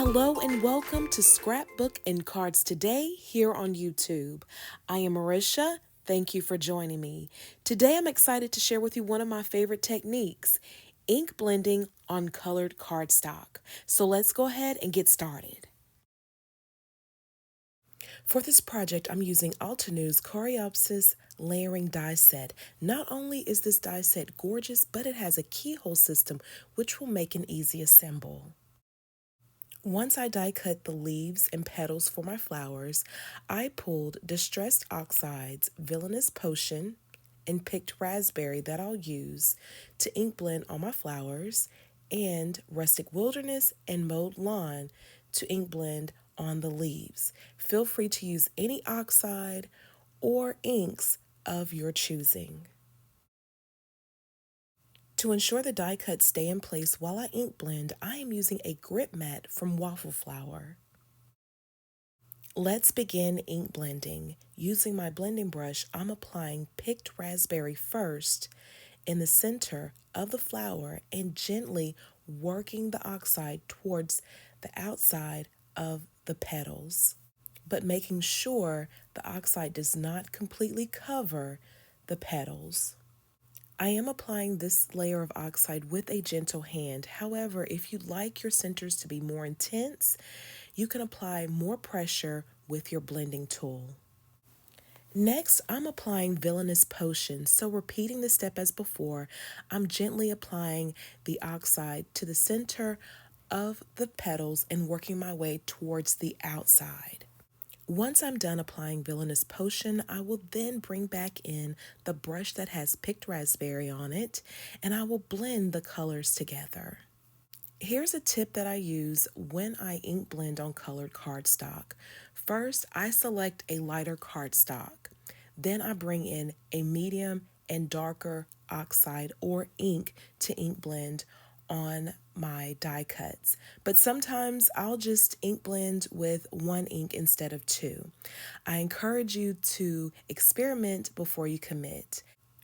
Hello and welcome to Scrapbook and Cards Today here on YouTube. I am Mirisha. Thank you for joining me. Today I'm excited to share with you one of my favorite techniques, ink blending on colored cardstock. So let's go ahead and get started. For this project, I'm using Altenews Coreopsis layering die set. Not only is this die set gorgeous, but it has a keyhole system which will make an easy assemble. Once I die cut the leaves and petals for my flowers, I pulled Distressed Oxides, Villainous Potion, and picked Raspberry that I'll use to ink blend on my flowers, and Rustic Wilderness and Mowed Lawn to ink blend on the leaves. Feel free to use any oxide or inks of your choosing. To ensure the die cuts stay in place while I ink blend, I am using a grip mat from Waffle Flower. Let's begin ink blending. Using my blending brush, I'm applying picked raspberry first in the center of the flower and gently working the oxide towards the outside of the petals, but making sure the oxide does not completely cover the petals. I am applying this layer of oxide with a gentle hand. However, if you'd like your centers to be more intense, you can apply more pressure with your blending tool. Next, I'm applying Villainous Potion. So repeating the step as before, I'm gently applying the oxide to the center of the petals and working my way towards the outside. Once I'm done applying Villainous Potion, I will then bring back in the brush that has picked raspberry on it, and I will blend the colors together. Here's a tip that I use when I ink blend on colored cardstock. First, I select a lighter cardstock. Then I bring in a medium and darker oxide or ink to ink blend on my die cuts. But sometimes I'll just ink blend with one ink instead of two. I encourage you to experiment before you commit.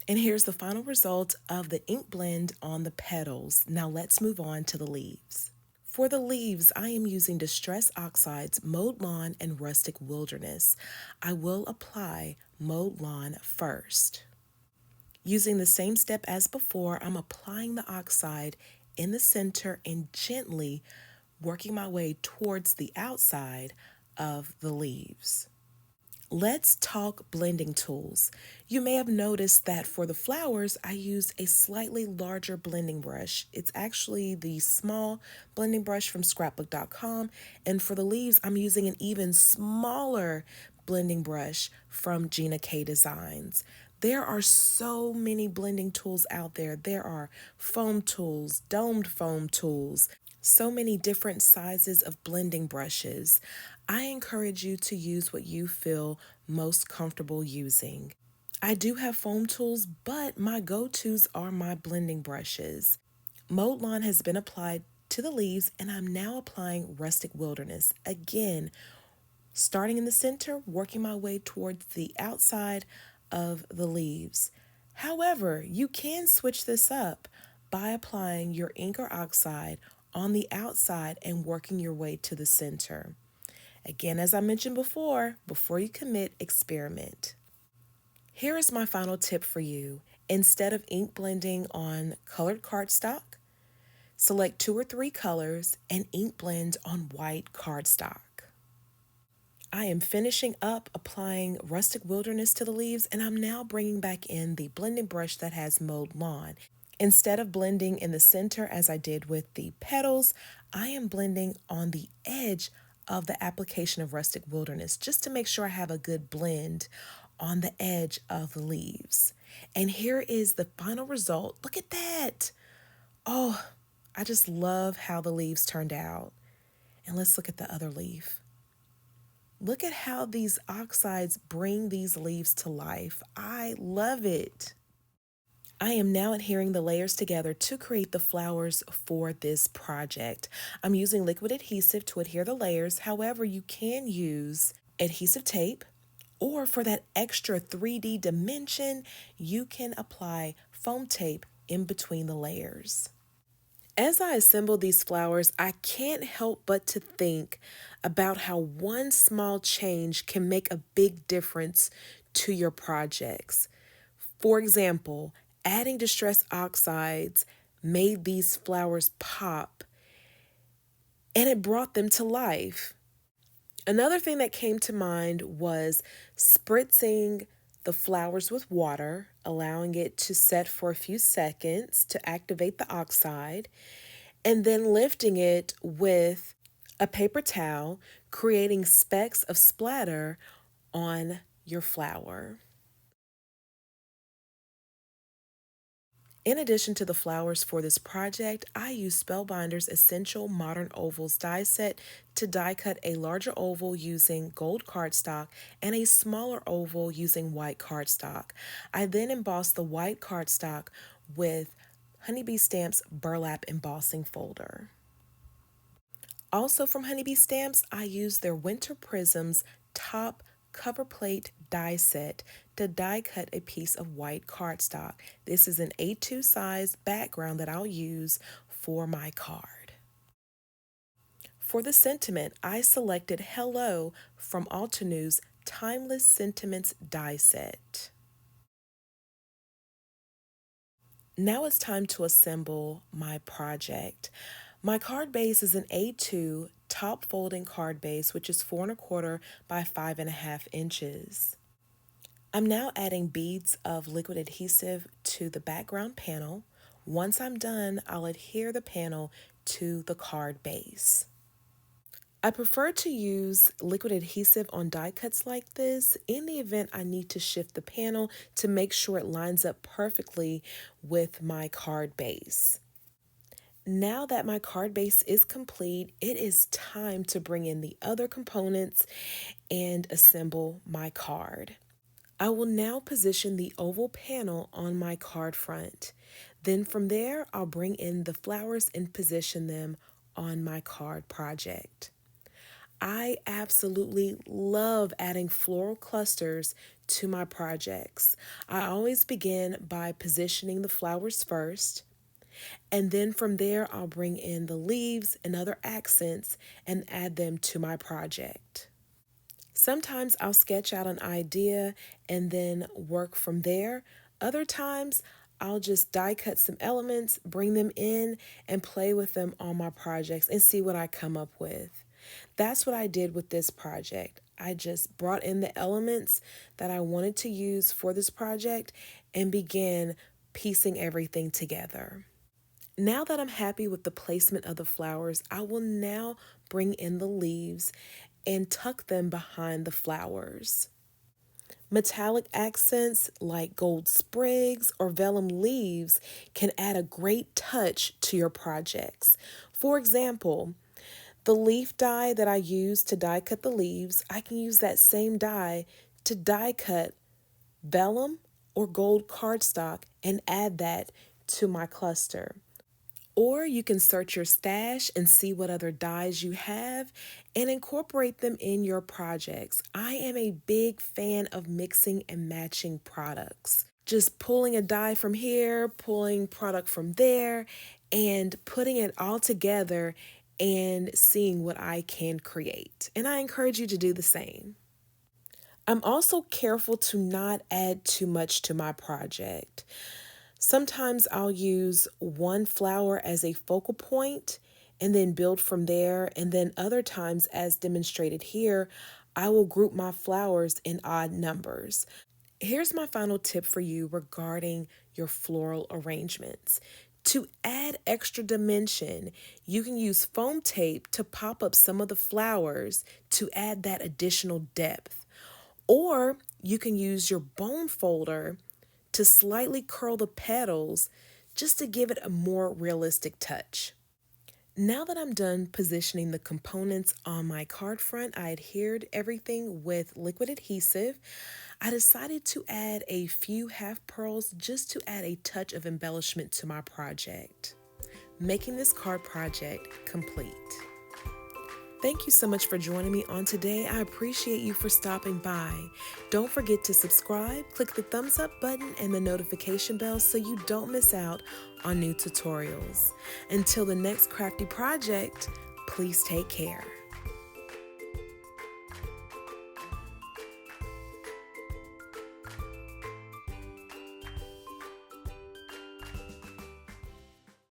And here's the final result of the ink blend on the petals. Now let's move on to the leaves. For the leaves, I am using Distress Oxides, Mowed Lawn, and Rustic Wilderness. I will apply Mowed Lawn first. Using the same step as before, I'm applying the oxide in the center and gently working my way towards the outside of the leaves. Let's talk blending tools. You may have noticed that for the flowers, I used a slightly larger blending brush. It's actually the small blending brush from scrapbook.com. And for the leaves, I'm using an even smaller blending brush from Gina K Designs. There are so many blending tools out there. There are foam tools, domed foam tools, so many different sizes of blending brushes. I encourage you to use what you feel most comfortable using. I do have foam tools, but my go-tos are my blending brushes. Mowed Lawn has been applied to the leaves, and I'm now applying Rustic Wilderness. Again, starting in the center, working my way towards the outside of the leaves. However, you can switch this up by applying your ink or oxide on the outside and working your way to the center. Again, as I mentioned before you commit, experiment. Here is my final tip for you. Instead of ink blending on colored cardstock, select 2 or 3 colors and ink blend on white cardstock. I am finishing up applying Rustic Wilderness to the leaves, and I'm now bringing back in the blending brush that has Mowed Lawn. Instead of blending in the center as I did with the petals, I am blending on the edge of the application of Rustic Wilderness just to make sure I have a good blend on the edge of the leaves. And here is the final result. Look at that. Oh, I just love how the leaves turned out. And let's look at the other leaf. Look at how these oxides bring these leaves to life. I love it. I am now adhering the layers together to create the flowers for this project. I'm using liquid adhesive to adhere the layers. However, you can use adhesive tape, or for that extra 3D dimension, you can apply foam tape in between the layers. As I assemble these flowers, I can't help but to think about how one small change can make a big difference to your projects. For example, adding distress oxides made these flowers pop and it brought them to life. Another thing that came to mind was spritzing the flowers with water, allowing it to set for a few seconds to activate the oxide, and then lifting it with a paper towel, creating specks of splatter on your flower. In addition to the flowers for this project, I used Spellbinder's Essential Modern Ovals die set to die cut a larger oval using gold cardstock and a smaller oval using white cardstock. I then embossed the white cardstock with Honeybee Stamps burlap embossing folder. Also from Honeybee Stamps, I used their Winter Prisms top cover plate die set to die cut a piece of white cardstock. This is an A2 size background that I'll use for my card. For the sentiment, I selected Hello from Altenews Timeless Sentiments die set. Now it's time to assemble my project. My card base is an A2 top folding card base, which is 4¼ by 5½ inches. I'm now adding beads of liquid adhesive to the background panel. Once I'm done, I'll adhere the panel to the card base. I prefer to use liquid adhesive on die cuts like this in the event I need to shift the panel to make sure it lines up perfectly with my card base. Now that my card base is complete, it is time to bring in the other components and assemble my card. I will now position the oval panel on my card front. Then from there, I'll bring in the flowers and position them on my card project. I absolutely love adding floral clusters to my projects. I always begin by positioning the flowers first, and then from there, I'll bring in the leaves and other accents and add them to my project. Sometimes I'll sketch out an idea and then work from there. Other times, I'll just die cut some elements, bring them in, and play with them on my projects and see what I come up with. That's what I did with this project. I just brought in the elements that I wanted to use for this project and began piecing everything together. Now that I'm happy with the placement of the flowers, I will now bring in the leaves and tuck them behind the flowers. Metallic accents like gold sprigs or vellum leaves can add a great touch to your projects. For example, the leaf die that I use to die cut the leaves, I can use that same die to die cut vellum or gold cardstock and add that to my cluster. Or you can search your stash and see what other dyes you have and incorporate them in your projects. I am a big fan of mixing and matching products. Just pulling a dye from here, pulling product from there, and putting it all together and seeing what I can create. And I encourage you to do the same. I'm also careful to not add too much to my project. Sometimes I'll use one flower as a focal point and then build from there. And then other times, as demonstrated here, I will group my flowers in odd numbers. Here's my final tip for you regarding your floral arrangements. To add extra dimension, you can use foam tape to pop up some of the flowers to add that additional depth. Or you can use your bone folder to slightly curl the petals just to give it a more realistic touch. Now that I'm done positioning the components on my card front, I adhered everything with liquid adhesive. I decided to add a few half pearls just to add a touch of embellishment to my project, making this card project complete. Thank you so much for joining me on today. I appreciate you for stopping by. Don't forget to subscribe, click the thumbs up button and the notification bell so you don't miss out on new tutorials. Until the next crafty project, please take care.